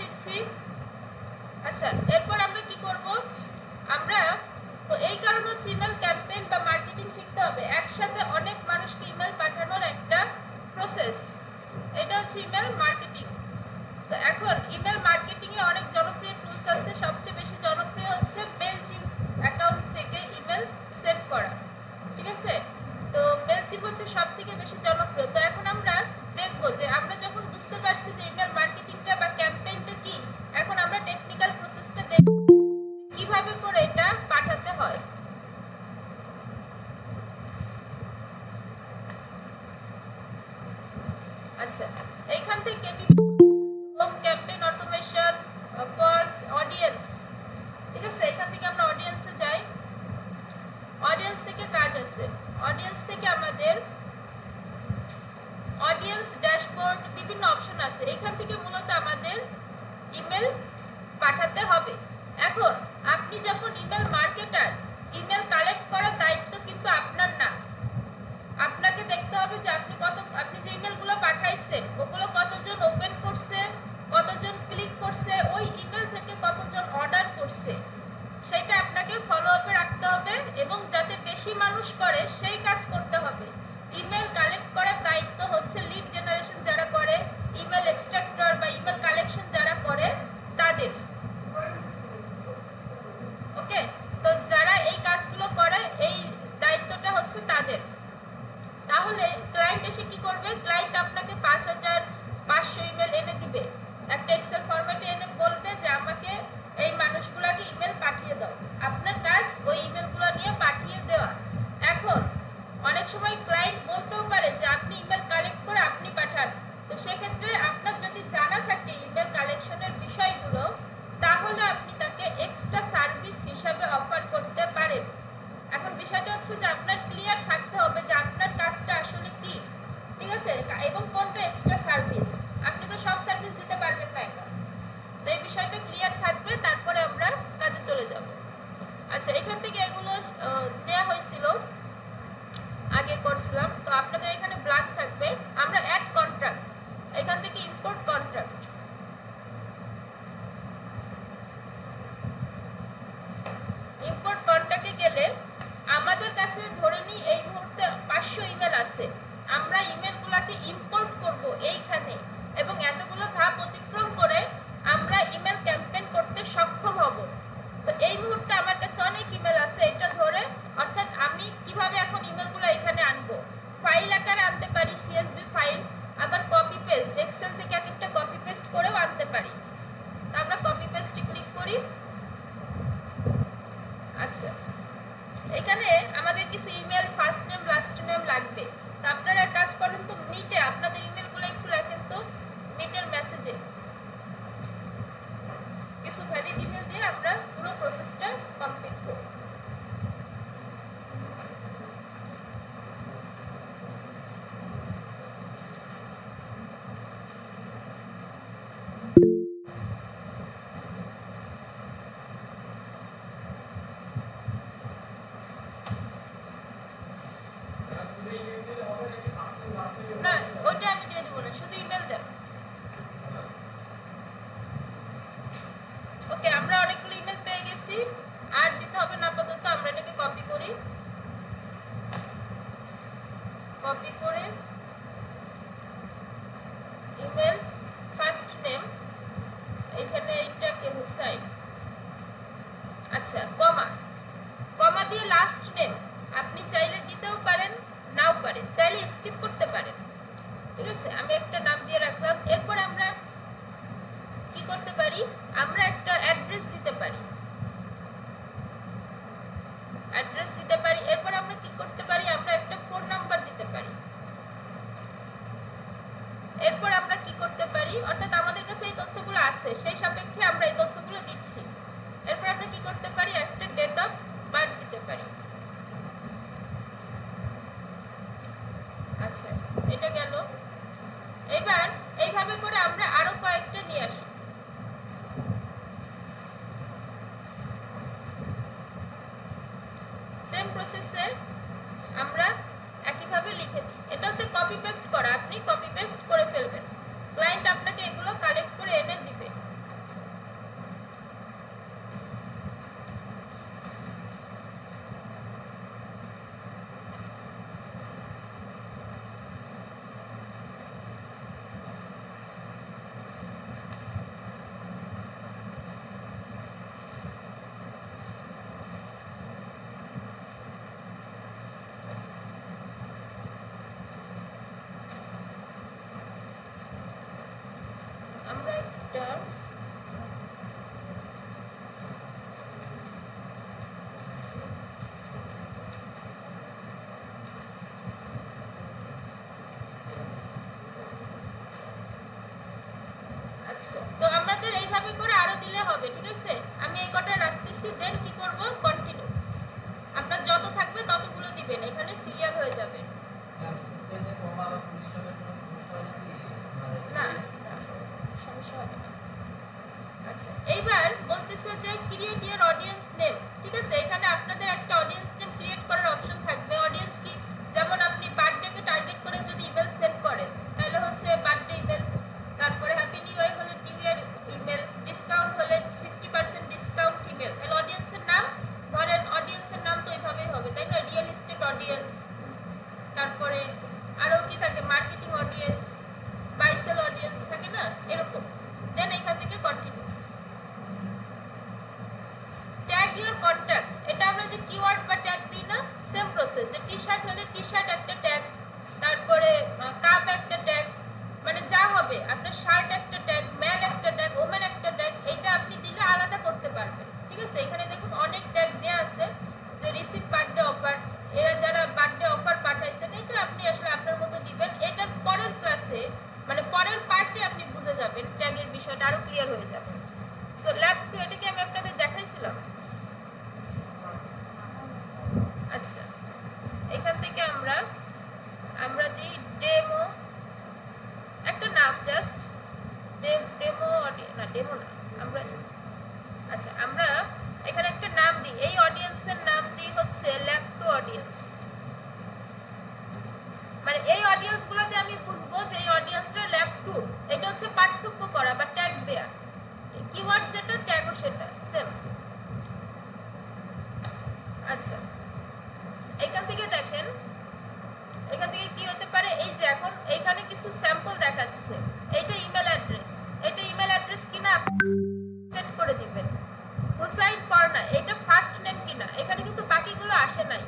দিচ্ছি। আচ্ছা, এরপর আমরা কি করব, আমরা তো এই কারণে হচ্ছে ইমেল ক্যাম্পেইন বা মার্কেটিং শিখতে হবে। একসাথে অনেক মানুষকে ইমেল পাঠানোর একটা প্রসেস, এটা হচ্ছে ইমেল মার্কেটিং। তো এখন ইমেল মার্কেটিং এ অনেক জনপ্রিয় টুলস আছে। সবচেয়ে বেশি জনপ্রিয় হচ্ছে মেইলচিম্প অ্যাকাউন্ট থেকে ইমেল সেন্ড করা, ঠিক আছে? তো মেইলচিম্প হচ্ছে সবথেকে বেশি জনপ্রিয়। তো এখন আমরা দেখব যে আমরা যখন বুঝতে পারছি যে ইমেল মার্কেটিংটা বা ক্যাম্পেইনটা কি, এখন আমরা টেকনিক্যাল প্রসেসটা দেখব কিভাবে করে এটা পাঠাতে হয়। আচ্ছা, এইখান থেকে home campaign automation, forms, audience, ঠিক আছে? এখান থেকে আমরা অডিয়েন্সে যাই। অডিয়েন্স থেকে কাজ আছে। অডিয়েন্স থেকে আমাদের অডিয়েন্স ড্যাশবোর্ড বিভিন্ন অপশন আছে। এখান থেকে মূলত আমাদের ইমেল পাঠাতে হবে। এখন আপনি যখন ইমেল মার্কেটার, ইমেল কালেক্ট করার দায়িত্ব কিন্তু আপনার না। আপনাকে দেখতে হবে যে আপনি যে ইমেলগুলো পাঠাইছেন ওগুলো কতজন ওপেন করছে, কতজন ক্লিক করছে, ওই ইমেল থেকে কতজন অর্ডার করছে, সেটা আপনাকে ফলো আপে রাখতে হবে এবং যাতে বেশি মানুষ করে সেই কাজ করতে হবে। ইমেল কালেক্ট করার দায়িত্ব হচ্ছে লিড জেনারেশন যারা করে, ইমেল এক্সট্রাক্টর বা ইমেল কালেকশন যারা করে তাদের। ওকে, তো যারা এই কাজগুলো করে এই দায়িত্বটা হচ্ছে তাদের। তাহলে ক্লায়েন্ট এসে কি করবে, ক্লায়েন্ট আপনাকে ৫,৫০০ ইমেল এনে দিবে, একটা এক্সেল ফরম্যাটে এনে বলবে যে আমাকে এই মানুষগুলোকে ইমেল পাঠিয়ে দাও। আপনার কাজ ওই ইমেলগুলো নিয়ে পাঠিয়ে দেওয়া। এখন অনেক সময় ক্লায়েন্ট বলতেও পারে যে আপনি ইমেল কালেক্ট করে আপনি পাঠান। তো সেক্ষেত্রে আপনার যদি জানা থাকে ইমেল কালেকশনের বিষয়গুলো, তাহলে আপনি তাকে এক্সট্রা সার্ভিস হিসাবে অফার করতে পারেন। এখন বিষয়টা হচ্ছে যে আপনার ক্লিয়ার থাকতে হবে যে আপনার কাজটা আসলে কি, ঠিক আছে, এবং কোনটা এক্সট্রা সার্ভিস। আপনি তো সব সার্ভিস দিতে পারবেন না একা। তো এই বিষয়টা ক্লিয়ার থাকবে, তারপরে আমরা কাজে চলে যাব। আচ্ছা, এখান থেকে এগুলো দেওয়া হয়েছিল, আগে করছিলাম। তো আপনাদের এখানে ব্ল্যাঙ্ক থাকবে। আমরা অ্যাড কন্ট্রাক্ট, এখান থেকে ইম্পোর্ট কন্ট্রাক্ট। ইম্পোর্ট কন্ট্রাক্টে গেলে আমাদের কাছে ধরে নিই এই মুহূর্তে ৫০০ ইমেল আছে। আমরা ইমেলগুলোকে ইম্পোর্ট করব এইখানে এবং এতগুলো ধাপ অতিক্রম করে আমরা ইমেল ক্যাম্পেইন করতে সক্ষম হব। তো এই মুহূর্তে আমার কাছে অনেক ইমেল আছে এটা ধরে, অর্থাৎ আমি কিভাবে এখন ইমেলগুলো এখানে আনবো, ফাইল আকারে আনতে পারি, সিএসভি ফাইল, আবার কপি পেস্ট, এক্সেল থেকে এক একটা কপি পেস্ট করেও আনতে পারি। তো আমরা কপি পেস্টে ক্লিক করি। আচ্ছা, এখানে আমাদের কিছু email first name last name লাগবে। তো আপনারা কাজ করেন, তো মিটে আপনাদের ইমেলগুলো একটু লেখেন তো, মিটের মেসেজে কিছু ভ্যালিড ইমেল দিয়ে আমরা পুরো প্রসেসটা কমপ্লিট করি। না, ওইটা আমি দিয়ে দিব না, শুধু ইমেল দেন। ওকে, আমরা অনেকগুলো ইমেল পেয়ে গেছি, আর দিতে হবে না আপাতত। আমরা এটাকে কপি করি, কপি করে ইমেল ফার্স্ট নেম, এখানে এইটাকে হুসাইন, আচ্ছা, কমা, কমা দিয়ে লাস্ট নেম আপনি চাইলে দিতেও পারেন, নাও পারেন, চাইলে স্কিপ করতে পারেন, ঠিক আছে? আমি একটা নাম দিয়ে রাখলাম। এরপর আমরা কি করতে পারি, আমরা একটা অ্যাড্রেস দিতে পারি, অ্যাড্রেস দিতে পারি। এরপর আমরা কি করতে পারি, আমরা একটা ফোন নাম্বার দিতে পারি। এরপর আমরা কি করতে পারি, অর্থাৎ আমাদের কাছে এই তথ্যগুলো আছে, সেই সাপেক্ষে আমরা এই তথ্যগুলো দিচ্ছি। এরপর আমরা কি করতে পারি, একটা ডেট অফ বার্থ দিতে পারি। আচ্ছা, এটা গেল। এবার এইভাবে করে আমরা আরো কয়েকটা নিয়ে আসি। আমরা একটা আচ্ছা, তো আমাদের এইভাবে করে আরো দিলে হবে, ঠিক আছে? আমি এই কটা রাখতেছি, দেন কি করব, কন্টিনিউ। আপনার যত থাকবে ততগুলো দিবেন, এখানে সিরিয়াল হয়ে যাবে। না, সমস্যা হবে না। আচ্ছা, এইবার বলতেছে যে ক্রিয়েট ইয়ার অডিয়েন্স নেম, ঠিক আছে? এখানে আপনাদের একটা অডিয়েন্স নেম ক্রিয়েট করার অপশন থাকবে। অডিয়েন্স কি, যেমন আপনি বার্থডেকে টার্গেট করে যদি ইমেল সেন্ড করেন তাহলে হচ্ছে বার্থডে ইমেল, তারপরে হ্যাপি নিউ ইয়ার হলে নিউ ইয়ার ইমেল, ডিসকাউন্ট হলে 60% ডিসকাউন্ট ইমেল। তাহলে অডিয়েন্সের নাম, ধরেন অডিয়েন্সের নাম তো এইভাবেই হবে, তাই না? রিয়েল এস্টেট অডিয়েন্স, তারপরে আরও কি থাকে, মার্কেটিং অডিয়েন্স, বাইসেল অডিয়েন্স থাকে না, এরকম। দেন এখান থেকে কন্টিনিউ। ট্যাগ ইউর কন্ট্যাক্ট, এটা আমরা যে কিওয়ার্ড বা ট্যাগ দিই না, সেম প্রসেস। যে টি শার্ট হলে টি শার্ট একটা ট্যাগ, তারপরে কাপ একটা ট্যাগ, মানে যা হবে আপনার শার্ট একটা ট্যাগ, ম্যান একটা ট্যাগ, ওমেন একটা ট্যাগ, এইটা আপনি দিলে আলাদা করতে পারবেন, ঠিক আছে? এখানে দেখুন অনেক ট্যাগ দেওয়া আছে, যে রিসিভ বার্থডে অফার, এরা যারা বার্থডে অফার পাঠাইছেন, এটা আপনি আসলে আপনার মতো দিবেন। এটার পরের ক্লাসে, মানে পরের পার্টে আপনি বুঝে যাবেন, ট্যাগের বিষয়টা আরো ক্লিয়ার হয়ে যাবে। সো ল্যাব 2 এটা কি আমি আপনাদের দেখাইছিলাম? আচ্ছা, এখান থেকে আমরা দিই ডেমো, একটা নাম জাস্ট ডেমো, না ডেমো না, আমরা আচ্ছা আমরা এখানে একটা নাম দিই, এই অডিয়েন্সের নাম দিই হচ্ছে ল্যাব 2 অডিয়েন্স। মানে এই অডিয়েন্সগুলোতে আমি বুঝবো যে এই অডিয়েন্সরা ল্যাব 2, এটা হচ্ছে পার্থক্য করা বা ট্যাগ দেয়া। কিওয়ার্ড যেটা, ট্যাগও সেটা সেম। আচ্ছা, এখান থেকে দেখেন, এখান থেকে কি হতে পারে, এই যে এখন এখানে কিছু স্যাম্পল দেখাচ্ছে, এইটা ইমেল অ্যাড্রেস, এটা ইমেল অ্যাড্রেস কিনা সেট করে দিবেন। হুসাইন পর্ণা, এটা ফার্স্ট নেম কিনা, এখানে কিন্তু বাকিগুলো আসে নাই,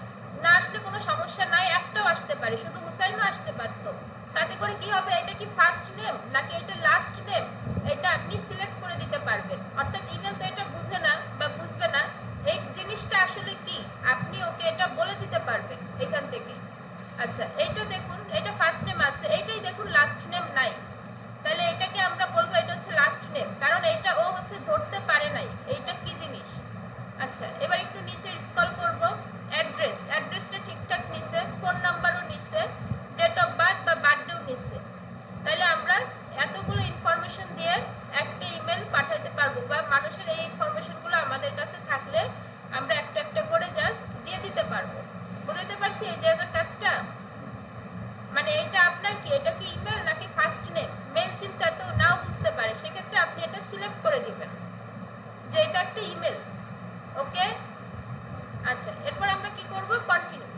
না আসলে কোনো সমস্যা নাই, একটাও আসতে পারে, শুধু হুসাইনও আসতে পারতো। তাতে করে কি হবে, এটা কি ফার্স্ট নেম নাকি এটা লাস্ট নেম, এটা আপনি সিলেক্ট করে দিতে পারবেন। অর্থাৎ ইমেল তো এটা বুঝে না বা বুঝবে না এই জিনিসটা আসলে কি, আপনি ওকে এটা বলে দিতে পারবেন এখান থেকে। আচ্ছা, এইটা দেখুন, এটা ফার্স্ট নেম আছে, এইটাই দেখুন লাস্ট নেম নাই, তাহলে এটাকে আমরা বলবো এটা হচ্ছে লাস্ট নেম, কারণ এটা ও হচ্ছে ধরতে পারে নাই এইটা কি জিনিস। আচ্ছা, এবার একটু নিচে স্ক্রল করব, অ্যাড্রেসটা ঠিকঠাক নিছে, ফোন নাম্বারও নিছে, ডেট অফ বার্থ বা বার্থডেও নিছে। তাহলে আমরা এতগুলো ইনফরমেশন দিয়ে একটা ইমেল পাঠাতে পারবো, বা মানুষের এই ইনফরমেশনগুলো আমাদের কাছে থাকলে আমরা একটা একটা করে জাস্ট দিয়ে দিতে পারবো। বুঝতে পারছি এই জায়গার কাজটা? মানে এটা আপনার কি, এটা কি ইমেল নাকি ফার্স্ট নেম, মেল চিন্তা তো নাও বুঝতে পারে, সেক্ষেত্রে আপনি এটা সিলেক্ট করে দিবেন যে এটা একটা ইমেল। ওকে, আচ্ছা, এরপর আমরা কি করব, কন্টিনিউ।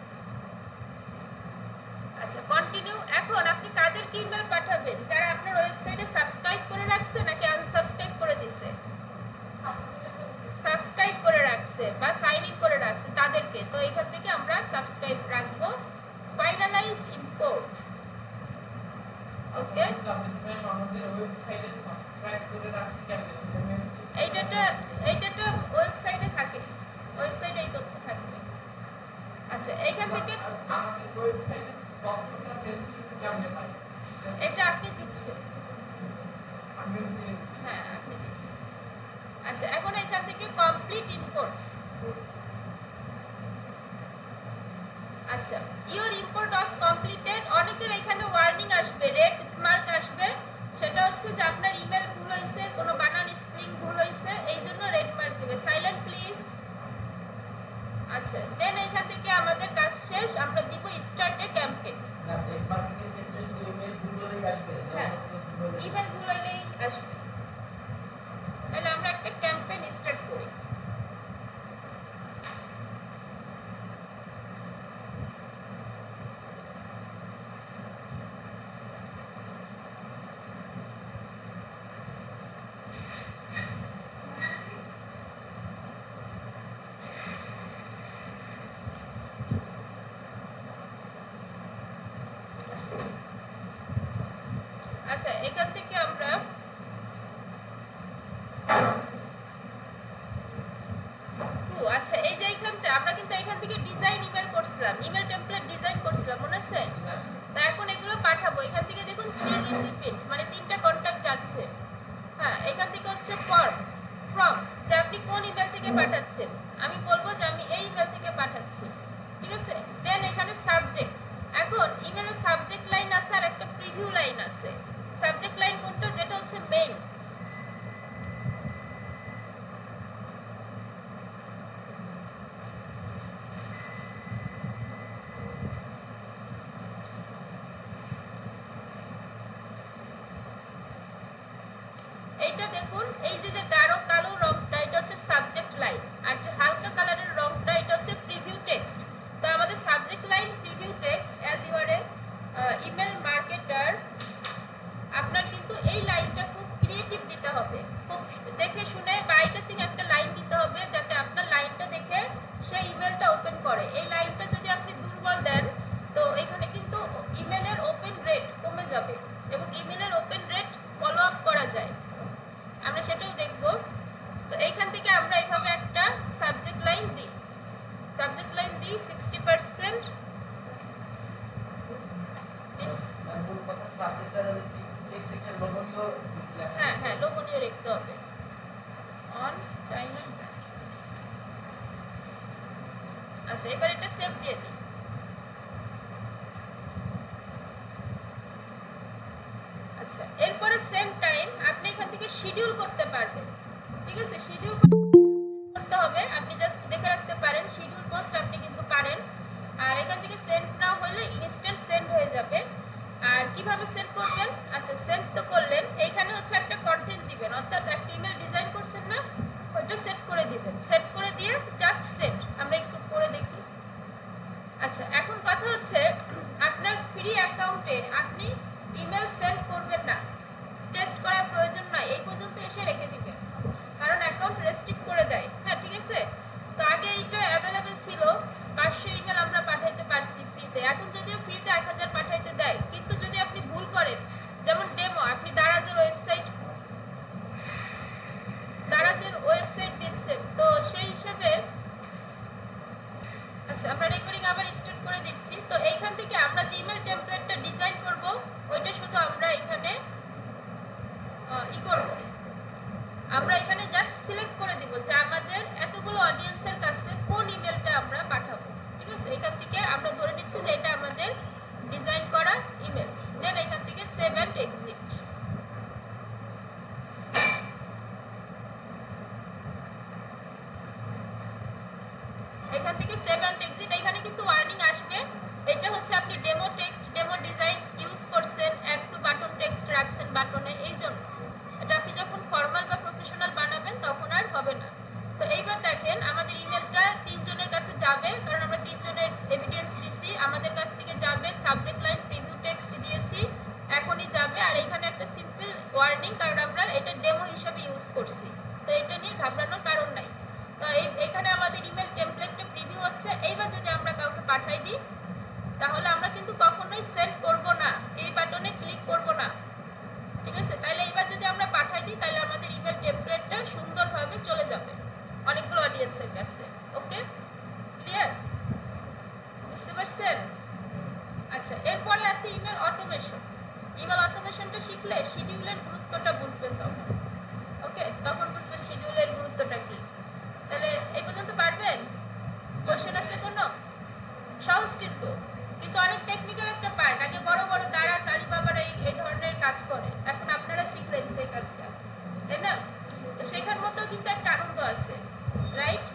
আচ্ছা, কন্টিনিউ। এখন আপনি কাদেরকে ইমেল পাঠাবেন, যারা আপনার ওয়েবসাইটে সাবস্ক্রাইব করে রাখছে নাকি আনসাবস্ক্রাইব করে দিছে? সাবস্ক্রাইব করে রাখছে বা সাইন ইন করে রাখছে তাদেরকে, তো এখান থেকে আমরা সাবস্ক্রাইব রাখবো। Finalise import. ওকে, এইটা ওয়েবসাইটে থাকে, ওয়েবসাইটে এই তথ্য থাকবে। আচ্ছা, এইখান থেকে এটা আপনি দিচ্ছেন, হ্যাঁ আপনি দিচ্ছেন। আচ্ছা, এখন এখান থেকে কমপ্লিট ইম্পোর্ট। আচ্ছা, ইওর ইম্পোর্ট ওয়াজ কমপ্লিটেড। অনেকের এখানে ওয়ার্নিং আসবে, রেড মার্ক আসবে, সেটা হচ্ছে যে আপনার ইমেল ভুল হয়েছে, কোনো বানান স্পেলিং ভুল হয়েছে, এই জন্য রেড মার্ক দেবে। Silent please. আচ্ছা, দেন এখান থেকে আমাদের কাজ শেষ, আমরা দিব স্টার্ট এ ক্যাম্পেইন। হ্যাঁ, ইমেল ভুল হইলেই আসবে। তাহলে আমরা একটা ক্যাম্পেইন স্টার্ট করি। আচ্ছা, এখান থেকে আমরা আমরা কিন্তু এখান থেকে ডিজাইন ইমেল করছিলাম, ইমেল টেমপ্লেট ডিজাইন করছিলাম, মনে আছে? তা এখন এগুলো পাঠাবো। এখান থেকে দেখুন 3 রিসিপিয়েন্ট, মানে 3টা কন্ট্যাক্ট যাচ্ছে। হ্যাঁ, এখান থেকে হচ্ছে ফ্রম, যে আপনি কোন ইমেল থেকে পাঠাচ্ছেন। আমি বলবো যে আমি এই ইমেল থেকে পাঠাচ্ছি, ঠিক আছে? দেন এখানে সাবজেক্ট। এখন ইমেলের সাবজেক্ট লাইন আছে আর একটা প্রিভিউ লাইন আছে। সাবজেক্ট লাইন কোনটা? যেটা হচ্ছে মেইন। এইটা দেখুন, এই যে গাঢ় কালো রংটা এটা হচ্ছে সাবজেক্ট লাইন, আর যে হালকা কালারের রংটা এটা হচ্ছে প্রিভিউ টেক্সট। তো আমাদের subject line, preview text, as you are a email marketer, আপনার কিন্তু এই লাইনটা খুব ক্রিয়েটিভ দিতে হবে, খুব দেখে শুনে বাই টাচিং একটা লাইন দিতে হবে, যাতে আপনার লাইনটা দেখে সে ইমেলটা ওপেন করে। এই লাইনটা যদি আপনি দুর্বল দেন তো এখানে কিন্তু ইমেলের ওপেন রেট কমে যাবে, এবং ইমেলের ওপেন রেট ফলো আপ করা যায়, আমরা সেটাও দেখব। তো এইখান থেকে আমরা এইভাবে একটা সাবজেক্ট লাইন দিই, 60%। হ্যাঁ হ্যাঁ, লোভনীয় লিখতে হবে, অন চাইনা। আচ্ছা, এবার এটা সেভ দিয়ে দিই। আচ্ছা, এরপরে সেম টাইম আপনি এখান থেকে শিডিউল করতে পারবেন, ঠিক আছে? শিডিউল করতে হবে, আপনি জাস্ট দেখে রাখতে পারেন, শিডিউল পোস্ট আপনি কিন্তু পারেন। আর এখান থেকে সেন্ড না হলে ইনস্ট্যান্ট সেন্ড হয়ে যাবে। আর কিভাবে সেন্ড করবেন? আচ্ছা, সেন্ড তো করলেন, এইখানে হচ্ছে একটা কন্টেন্ট দিবেন, অর্থাৎ একটা ইমেল ডিজাইন করছেন না, ওইটা সেট করে দিবেন। সেট করে দিয়ে জাস্ট সেন্ড। আমরা একটু করে দেখি। আচ্ছা, এখন কথা হচ্ছে আপনার ফ্রি অ্যাকাউন্টে আপনি ইমেল সেন্ড করবেন না, টেস্ট করার প্রয়োজন নাই, এই পর্যন্ত এসে রেখে দিবেন, কারণ অ্যাকাউন্ট রেস্ট্রিক্ট করে দেয়। হ্যাঁ, ঠিক আছে? তো আগে এইটা অ্যাভেলেবেল ছিল, 500 ইমেল আমরা পাঠাইতে পারছি ফ্রিতে। এখন যদিও ফ্রিতে 1000 পাঠাইতে দেয়, কিন্তু যদি আপনি ভুল করেন, যেমন ডেমো, আপনি দারাজের ওয়েবসাইট দিচ্ছেন, তো সেই হিসাবে। আচ্ছা, আমরা রেকর্ডিং আবার স্টার্ট করে দিচ্ছি। তো এইখান থেকে আমরা যে ইমেল টেমপ্লেটটা ডিজাইন করব, ওইটা শুধু আমরা এখানে আমরা এখানে জাস্ট সিলেক্ট করে দিব যে আমাদের এতগুলো অডিয়েন্সের কাছে কোন ইমেলটা আমরা পাঠাবো, ঠিক আছে? এখান থেকে আমরা ধরে নিচ্ছি যে এটা আমাদের ডিজাইন করা ইমেল। দেন এখান থেকে সেভ অ্যান্ড এক্সিট। এখান থেকে সেভ অ্যান্ড এক্সিট। এখানে কিছু ওয়ার্নিং আসবে। এটা হচ্ছে আপনি demo text, demo design use করছেন, অ্যাড টু বাটন টেক্সট রাখছেন বাটনে, এই জন্য। এটা আপনি যখন ফর্মাল বা প্রফেশনাল বানাবেন তখন আর হবে না। তো এইবার দেখেন, আমাদের ইমেলটা 3 জনের কাছে যাবে, কারণ আমরা 3 জনের এভিডেন্স দিছি। আমাদের কাছ থেকে যাবে, সাবজেক্ট লাইন প্রিভিউ টেক্সট দিয়েছি, এখনই যাবে। আর এখানে একটা সিম্পল ওয়ার্নিং, কারণ আমরা এটা ডেমো হিসেবে ইউজ করছি, তো এটা নিয়ে ঘাবড়ানোর কারণ নাই। তো এখানে আমাদের ইমেল টেমপ্লেটটা প্রিভিউ হচ্ছে। এইবার যদি আমরা কাউকে পাঠাই দিই, তাহলে আমরা কিন্তু কখনোই সেন্ড করব না, এই বাটনে ক্লিক করব না, ঠিক আছে? তাহলে এইবার যদি আমরা পাঠাই দিই, তাহলে আমাদের ইমেল টেমপ্লেটটা সুন্দরভাবে চলে যাবে অনেকগুলো অডিয়েন্সের কাছে। ওকে, ক্লিয়ার? বুঝতে পারছেন? আচ্ছা, এরপরে আছে ইমেল অটোমেশন। ইমেল অটোমেশনটা শিখলে শিডিউলের গুরুত্বটা বুঝবেন তখন। ওকে, তখন বুঝবেন শিডিউলের গুরুত্বটা কি। তাহলে এই পর্যন্ত পারবেন? কোশ্চেন আছে কোনো? সহজ কিন্তু অনেক টেকনিক্যাল একটা পার্ট। আগে বড় বড় দারাজ, আলিবাবারা এই ধরনের কাজ করে, এখন আপনারা শিখলেন সেই কাজটা, তাই না? তো শেখার মধ্যেও কিন্তু একটা আনন্দ আছে, রাইট?